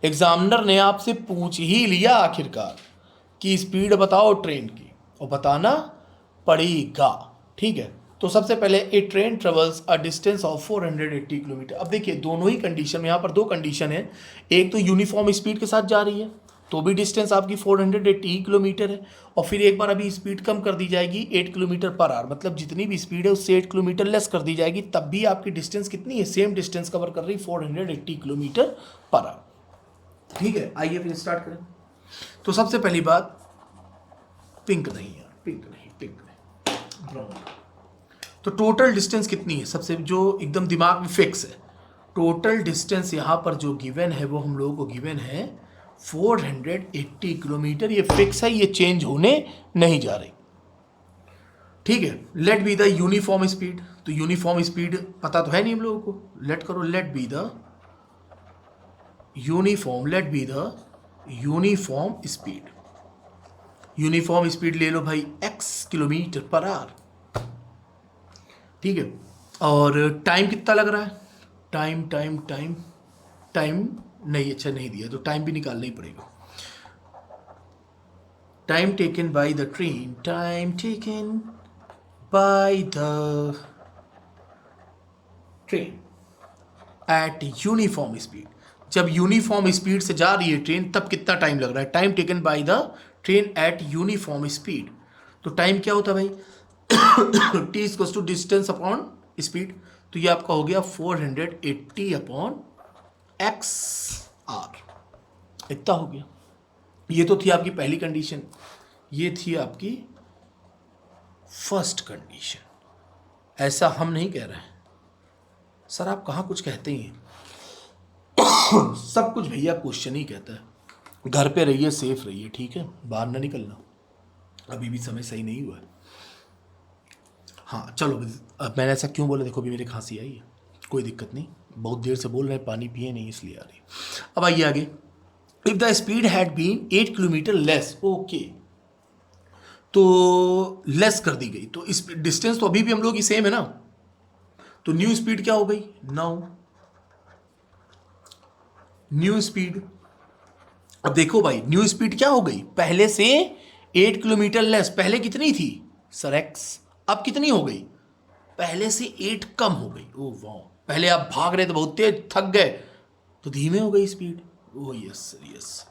examiner ने आपसे पूछ ही लिया आखिरकार कि स्पीड बताओ ट्रेन की, और बताना पड़ेगा। ठीक है, तो सबसे पहले a train travels a distance of 480 kilometre. अब देखिए दोनों ही कंडीशन में, यहाँ पर दो कंडीशन है, एक तो यूनिफॉर्म स्पीड के साथ जा रही है तो भी डिस्टेंस आपकी 480 किलोमीटर है, और फिर एक बार अभी स्पीड कम कर दी जाएगी 8 किलोमीटर पर आवर, मतलब जितनी भी स्पीड है उससे 8 किलोमीटर लेस कर दी जाएगी, तब भी आपकी डिस्टेंस कितनी है, सेम डिस्टेंस कवर कर रही 480 किलोमीटर पर आवर। ठीक है, आइए फिर स्टार्ट करें। तो सबसे पहली बात, पिंक नहीं यार, पिंक नहीं, ब्राउन। तो टोटल डिस्टेंस कितनी है, सबसे जो एकदम दिमाग में फिक्स है, टोटल डिस्टेंस यहाँ पर जो गिवन है वो हम लोगों को गिवन है 480 किलोमीटर। ये फिक्स है, ये चेंज होने नहीं जा रही। ठीक है, let be the uniform speed. तो यूनिफॉर्म स्पीड पता तो है नहीं हम लोगों को, लेट करो, let be the uniform speed. Uniform speed ले लो भाई x किलोमीटर पर आवर। ठीक है, और टाइम कितना लग रहा है, टाइम नहीं, अच्छा नहीं दिया, तो टाइम भी निकालना ही पड़ेगा। Time taken by the train, time taken by the train at uniform speed. जब यूनिफॉर्म स्पीड से जा रही है ट्रेन तब कितना टाइम लग रहा है, time taken by the train at uniform speed. तो टाइम क्या होता है भाई, T equals to distance upon speed, तो ये आपका हो गया 480 अपॉन एक्स आर, इतना हो गया। ये तो थी आपकी पहली कंडीशन, ये थी आपकी फर्स्ट कंडीशन। ऐसा हम नहीं कह रहे हैं सर, आप कहाँ कुछ कहते ही हैं सब कुछ भैया क्वेश्चन ही कहता है। घर पे रहिए, सेफ रहिए, ठीक है, बाहर ना निकलना, अभी भी समय सही नहीं हुआ है। हाँ चलो, अब मैंने ऐसा क्यों बोला, देखो भी मेरी खांसी आई है, कोई दिक्कत नहीं, बहुत देर से बोल रहे हैं, पानी पिए नहीं इसलिए आ रही। अब आइए आगे, if the speed had been 8 kilometre less, okay, तो लेस कर दी गई, तो इस डिस्टेंस तो अभी भी हम लोग की सेम है ना, तो न्यू स्पीड क्या हो गई, न्यू स्पीड। अब देखो भाई न्यू स्पीड क्या हो गई, पहले से 8 किलोमीटर लेस, पहले कितनी थी सर x, अब कितनी हो गई, पहले से 8 कम हो गई। ओ वाह, पहले आप भाग रहे थे बहुत तेज, थक गए, तो धीमे हो गई स्पीड। ओ यस सर यस।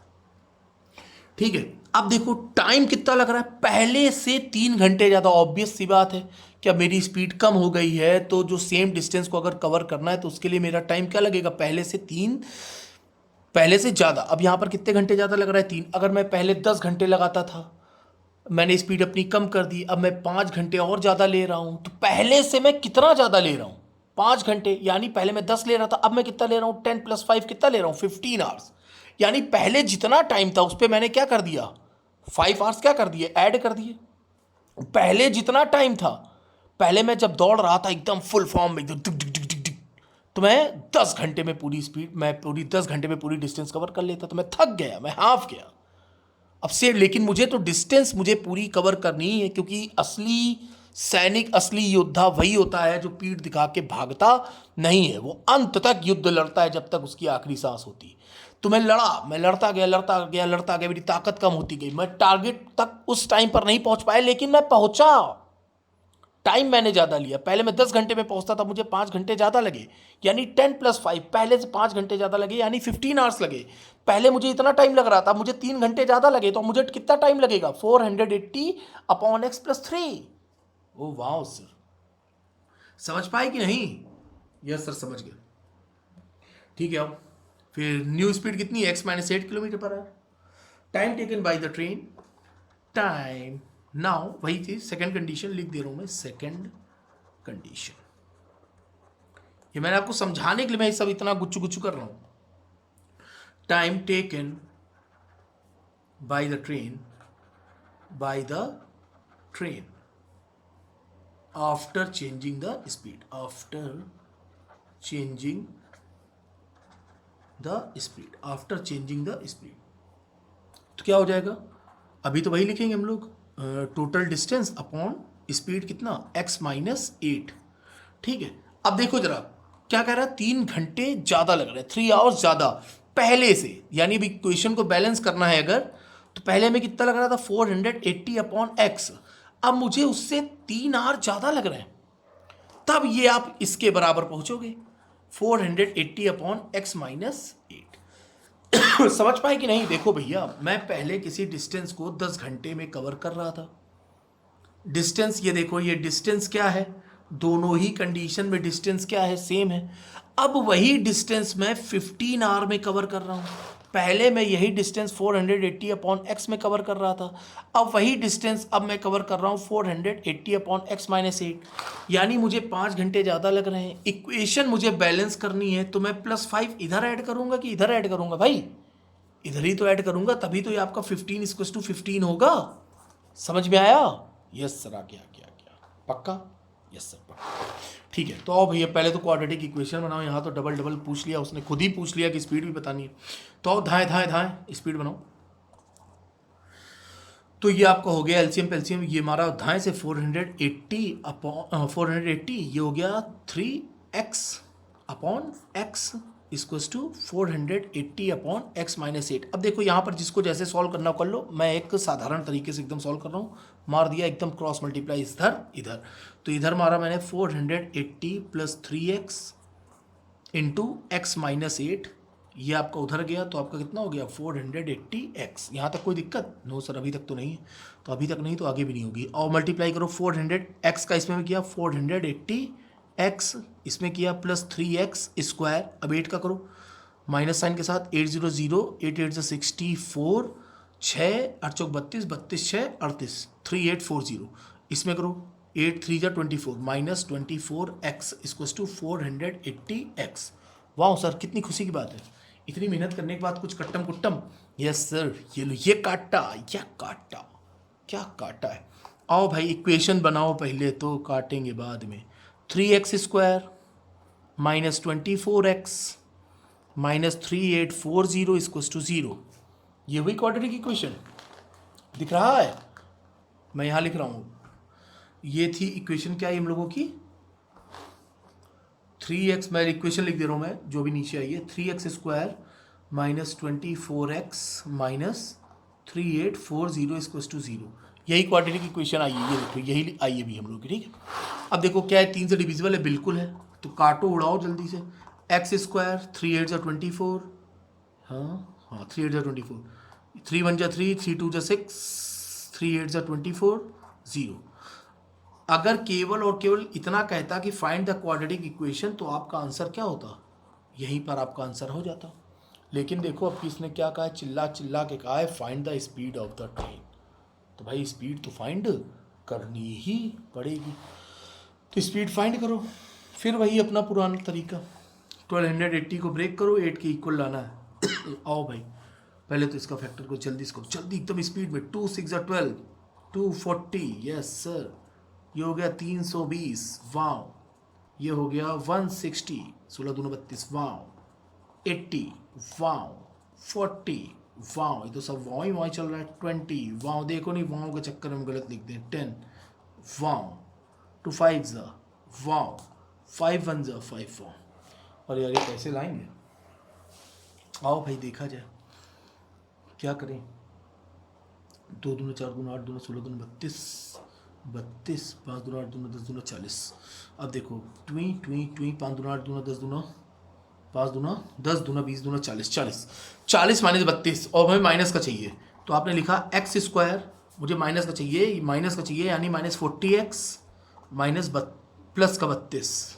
ठीक है, अब देखो टाइम कितना लग रहा है, पहले से 3 घंटे ज़्यादा। ऑब्वियस सी बात है, क्या मेरी स्पीड कम हो गई है तो जो सेम डिस्टेंस को अगर कवर करना है तो उसके लिए मेरा टाइम क्या लगेगा, पहले से ज़्यादा। अब यहाँ पर कितने घंटे ज़्यादा लग रहा है, 3। अगर मैं पहले 10 घंटे लगाता था, मैंने स्पीड अपनी कम कर दी, अब मैं 5 घंटे और ज़्यादा ले रहा हूँ, तो पहले से मैं कितना ज़्यादा ले रहा हूँ, 5 घंटे। यानी पहले मैं 10 ले रहा था, अब मैं कितना ले रहा हूँ, 10 + 5 कितना ले रहा हूँ, 15 आवर्स। यानी पहले जितना टाइम था उस पर मैंने क्या कर दिया, 5 आवर्स क्या कर दिए, ऐड कर दिए। पहले जितना टाइम था, पहले मैं जब दौड़ रहा था एकदम फुल फॉर्म में, एकदम टिक टिक टिक टिक टिक, तो मैं 10 घंटे में पूरी स्पीड, मैं पूरी 10 घंटे में पूरी डिस्टेंस कवर कर लेता, तो मैं थक गया, मैं हाफ गया। अब से लेकिन मुझे तो डिस्टेंस मुझे पूरी कवर करनी ही है, क्योंकि असली सैनिक, असली योद्धा वही होता है जो पीठ दिखा के भागता नहीं है, वो अंत तक युद्ध लड़ता है जब तक उसकी आखिरी सांस होती है। तो मैं लड़ा, मैं लड़ता गया, लड़ता गया, लड़ता गया, मेरी ताकत कम होती गई, मैं टारगेट तक उस टाइम पर नहीं पहुंच पाया, लेकिन मैं पहुंचा। टाइम मैंने ज़्यादा लिया, पहले मैं 10 घंटे में पहुंचता था, मुझे 5 घंटे ज़्यादा लगे, यानी 10 + 5, पहले से 5 घंटे ज़्यादा लगे, यानी 15 आवर्स लगे। पहले मुझे इतना टाइम लग रहा था, मुझे 3 घंटे ज़्यादा लगे, तो मुझे कितना टाइम लगेगा, 480/x + 3। ओ वाह सर, समझ पाए कि नहीं? यस सर, समझ गया। ठीक है, अब फिर न्यू स्पीड कितनी है, x - 8 km/h। Time taken by the train, time now, वही चीज सेकंड कंडीशन लिख दे रहा हूं मैं, सेकंड कंडीशन। ये मैंने आपको समझाने के लिए मैं सब इतना गुच्चू गुच्चू कर रहा हूं। Time taken by the train after changing the speed, after changing the speed, तो क्या हो जाएगा, अभी तो वही लिखेंगे हम लोग, टोटल डिस्टेंस अपॉन स्पीड कितना, x - 8। ठीक है, अब देखो जरा क्या कह रहा है, 3 घंटे ज़्यादा लग रहा है, 3 आवर्स ज़्यादा पहले से। यानी अभी इक्वेशन को बैलेंस करना है अगर, तो पहले में कितना लग रहा था, 480/x। अब मुझे उससे 3 आवर ज़्यादा लग रहे हैं, तब ये आप इसके बराबर पहुंचोगे, 480/x - 8। समझ पाए कि नहीं? देखो भैया, मैं पहले किसी डिस्टेंस को 10 घंटे में कवर कर रहा था। डिस्टेंस ये देखो, ये डिस्टेंस क्या है, दोनों ही कंडीशन में डिस्टेंस क्या है, सेम है। अब वही डिस्टेंस मैं 15 आवर में कवर कर रहा हूँ। पहले मैं यही डिस्टेंस 480/x में कवर कर रहा था, अब वही डिस्टेंस अब मैं कवर कर रहा हूँ 480/x - 8। यानी मुझे 5 घंटे ज़्यादा लग रहे हैं। इक्वेशन मुझे बैलेंस करनी है, तो मैं +5 इधर ऐड करूँगा कि इधर ऐड करूँगा भाई, इधर ही तो ऐड करूँगा, तभी तो ये आपका 15 = 15 होगा। समझ में आया? यस सर, आ गया पक्का? यस सर पक्का। ठीक है, तो आओ भैया, पहले तो क्वाड्रेटिक इक्वेशन बनाओ। यहाँ तो डबल डबल पूछ लिया, उसने खुद ही पूछ लिया कि स्पीड भी बतानी है, तो आओ धाए धाए धाए स्पीड बनाओ। तो ये आपका हो गया एलसीएम पेलसीएम, ये हमारा धाए से 480 ये हो गया 3x/x = 480/x - 8। अब देखो यहाँ पर जिसको जैसे सॉल्व करना कर लो, मैं एक साधारण तरीके से एकदम सॉल्व कर रहा हूँ। मार दिया एकदम क्रॉस मल्टीप्लाई इधर इधर, तो इधर मारा मैंने 480 + 3x × x - 8, ये आपका उधर गया, तो आपका कितना हो गया 480x। यहाँ तक कोई दिक्कत? नो सर, अभी तक तो नहीं है, तो अभी तक नहीं तो आगे भी नहीं होगी। और मल्टीप्लाई करो 400x का इसमें किया 480x, इसमें किया +3x²। अब 8 का करो माइनस साइन के साथ, 800, 8 8 64, 6 8 चौक 32, 32 6 38, 3840। इसमें करो 8 3 24 -24x = 480x। वाह सर, कितनी खुशी की बात है, इतनी मेहनत करने के बाद कुछ कट्टम कुट्टम। यस सर, ये लो, ये काटा, क्या काटा है। आओ भाई इक्वेशन बनाओ, पहले तो काटेंगे बाद में। 3x² -24x -3840 = 0। ये हुई क्वाड्रेटिक इक्वेशन, दिख रहा है? मैं यहाँ लिख रहा हूँ, ये थी इक्वेशन क्या है हम लोगों की, 3x, मैं इक्वेशन लिख दे रहा हूँ मैं, जो भी नीचे आई है, 3x² -24x -3840 = 0। यही क्वाड्रेटिक इक्वेशन आई है, ये देखो यही आई है भी हम लोग की। ठीक है, अब देखो क्या है, 3 से डिविजिबल है, बिल्कुल है, तो काटो उड़ाओ जल्दी से। x², 3 8 24, हाँ 3 8 24, 3 1 जा 3, 3 2 जा 6, 3 8 जा 24, 0। अगर केवल और केवल इतना कहता कि फाइंड द क्वाड्रेटिक इक्वेशन तो आपका आंसर क्या होता, यहीं पर आपका आंसर हो जाता। लेकिन देखो अब किसने क्या कहा है, चिल्ला चिल्ला के कहा है find the speed of the train. तो भाई स्पीड तो फाइंड करनी ही पड़ेगी, तो स्पीड फाइंड करो। फिर वही अपना पुराना तरीका, 1280 को ब्रेक करो, 8 के इक्वल लाना है। आओ भाई पहले तो इसका फैक्टर को जल्दी इसको जल्दी एकदम स्पीड में, 2 6 जा 12, 240, यस सर। ये हो गया 320, वाओ। ये हो गया 160, 16 दूना 32, वाओ। 80, वाओ। 40, वाओ। ये तो सब वाओ ही वाओ चल रहा है। 20, वाओ। देखो नहीं वाओ के चक्कर में गलत लिख दें। 10, वाओ। 2 5 जा, वाओ। 5 1 जा 5, वाओ। और यार ये कैसे लाएंगे, आओ भाई देखा जाए क्या करें। 2 दूना 4 दूना 8 दूना 16 दूना 32, 32, 5 दूना 8 दूना 10 दूना 40। अब देखो ट्वी ट्वी ट्वी, 5 दूना 8 दूना 10 दूना 5 दूना 10 दूना 20 दूना 40, 40 माइनस 32, और हमें माइनस का चाहिए। तो आपने लिखा एक्स स्क्वायर, मुझे माइनस का चाहिए, माइनस का चाहिए यानी माइनस 40x माइनस प्लस का 32।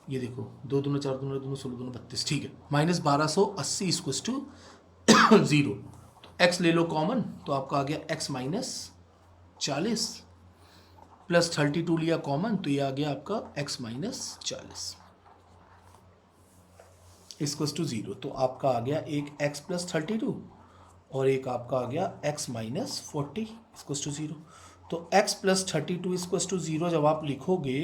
ये देखो 2 दूना 4 दूना 2 16 दूना 32, ठीक है। Minus 1280 equals to 0। तो x ले लो कॉमन, तो आपका आ गया x माइनस 40 प्लस 32 लिया कॉमन, तो ये आ गया आपका x माइनस 40 इक्वल्स टू 0। तो आपका आ गया एक x प्लस 32 और एक आपका आ गया x माइनस 40 इक्वल्स टू 0। तो x प्लस 32 इक्वल्स टू 0 जब आप लिखोगे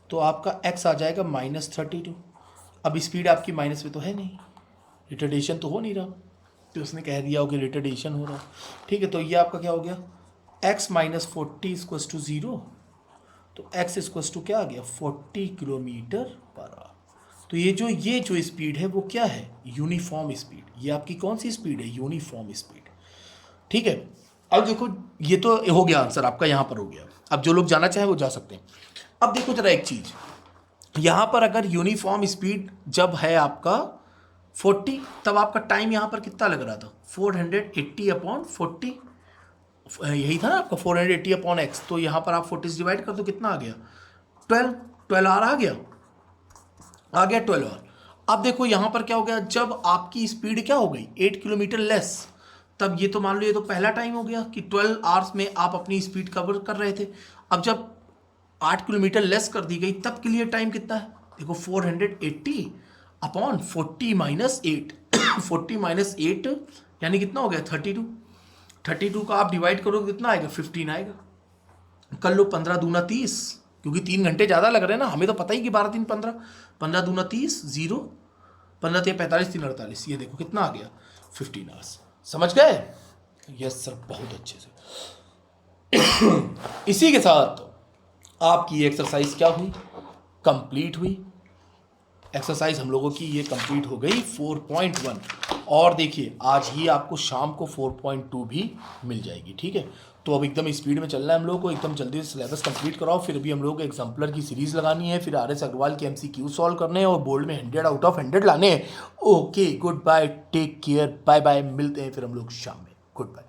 तो आपका x आ जाएगा माइनस 32। अब स्पीड आपकी माइनस में तो है नहीं, रिटर्डेशन तो हो नहीं रहा, तो उसने कह दिया हो कि रिटर्डेशन हो रहा, ठीक है। तो ये आपका क्या हो गया, x माइनस 40 इक्वल्स टू 0। तो x इक्वल्स टू क्या आ गया, 40 किलोमीटर पर आवर। तो ये जो स्पीड है वो क्या है, यूनिफॉर्म स्पीड। ये आपकी कौन सी स्पीड है, यूनिफॉर्म स्पीड, ठीक है। अब देखो ये तो हो गया आंसर आपका, यहाँ पर हो गया। अब जो लोग जाना चाहें वो जा सकते हैं। अब देखो जरा एक चीज, यहाँ पर अगर यूनिफॉर्म स्पीड जब है आपका 40, तब आपका टाइम यहाँ पर कितना लग रहा था, 480 अपॉन 40, यही था ना आपका 480 अपॉन एक्स। तो यहाँ पर आप 40 से डिवाइड कर दो, कितना आ गया 12 आवर आ गया 12 आवर। अब देखो यहाँ पर क्या हो गया, जब आपकी स्पीड क्या हो गई 8 किलोमीटर लेस, तब ये तो मान लो ये तो पहला टाइम हो गया कि 12 आवर्स में आप अपनी स्पीड कवर कर रहे थे। अब जब 8 किलोमीटर लेस कर दी गई तब के लिए टाइम कितना है, देखो 480 अपॉन 40 माइनस 8 40 माइनस 8 यानी कितना हो गया 32। 32 का आप डिवाइड करोगे कितना आएगा 15 आएगा। कर लो 15 दूना 30, क्योंकि 3 घंटे ज़्यादा लग रहे हैं ना, हमें तो पता ही कि 12 3 15, 15 दूना 30, 0, 15 3 45, 3 48, ये देखो कितना आ गया 15 आवर्स। समझ गए, यस सर, बहुत अच्छे से। इसी के साथ आपकी एक्सरसाइज क्या हुई, कंप्लीट हुई। एक्सरसाइज हम लोगों की ये कंप्लीट हो गई 4.1। और देखिए आज ही आपको शाम को 4.2 भी मिल जाएगी, ठीक है। तो अब एकदम स्पीड में चलना है हम लोग को, एकदम जल्दी से सिलेबस कंप्लीट कराओ। फिर भी हम लोग को एग्जाम्पलर की सीरीज़ लगानी है, फिर RS अग्रवाल के MCQ सॉल्व करने हैं और बोर्ड में 100 आउट ऑफ 100 लाने हैं। Okay, good bye, take care, bye bye, मिलते हैं फिर हम लोग शाम में, गुड बाय।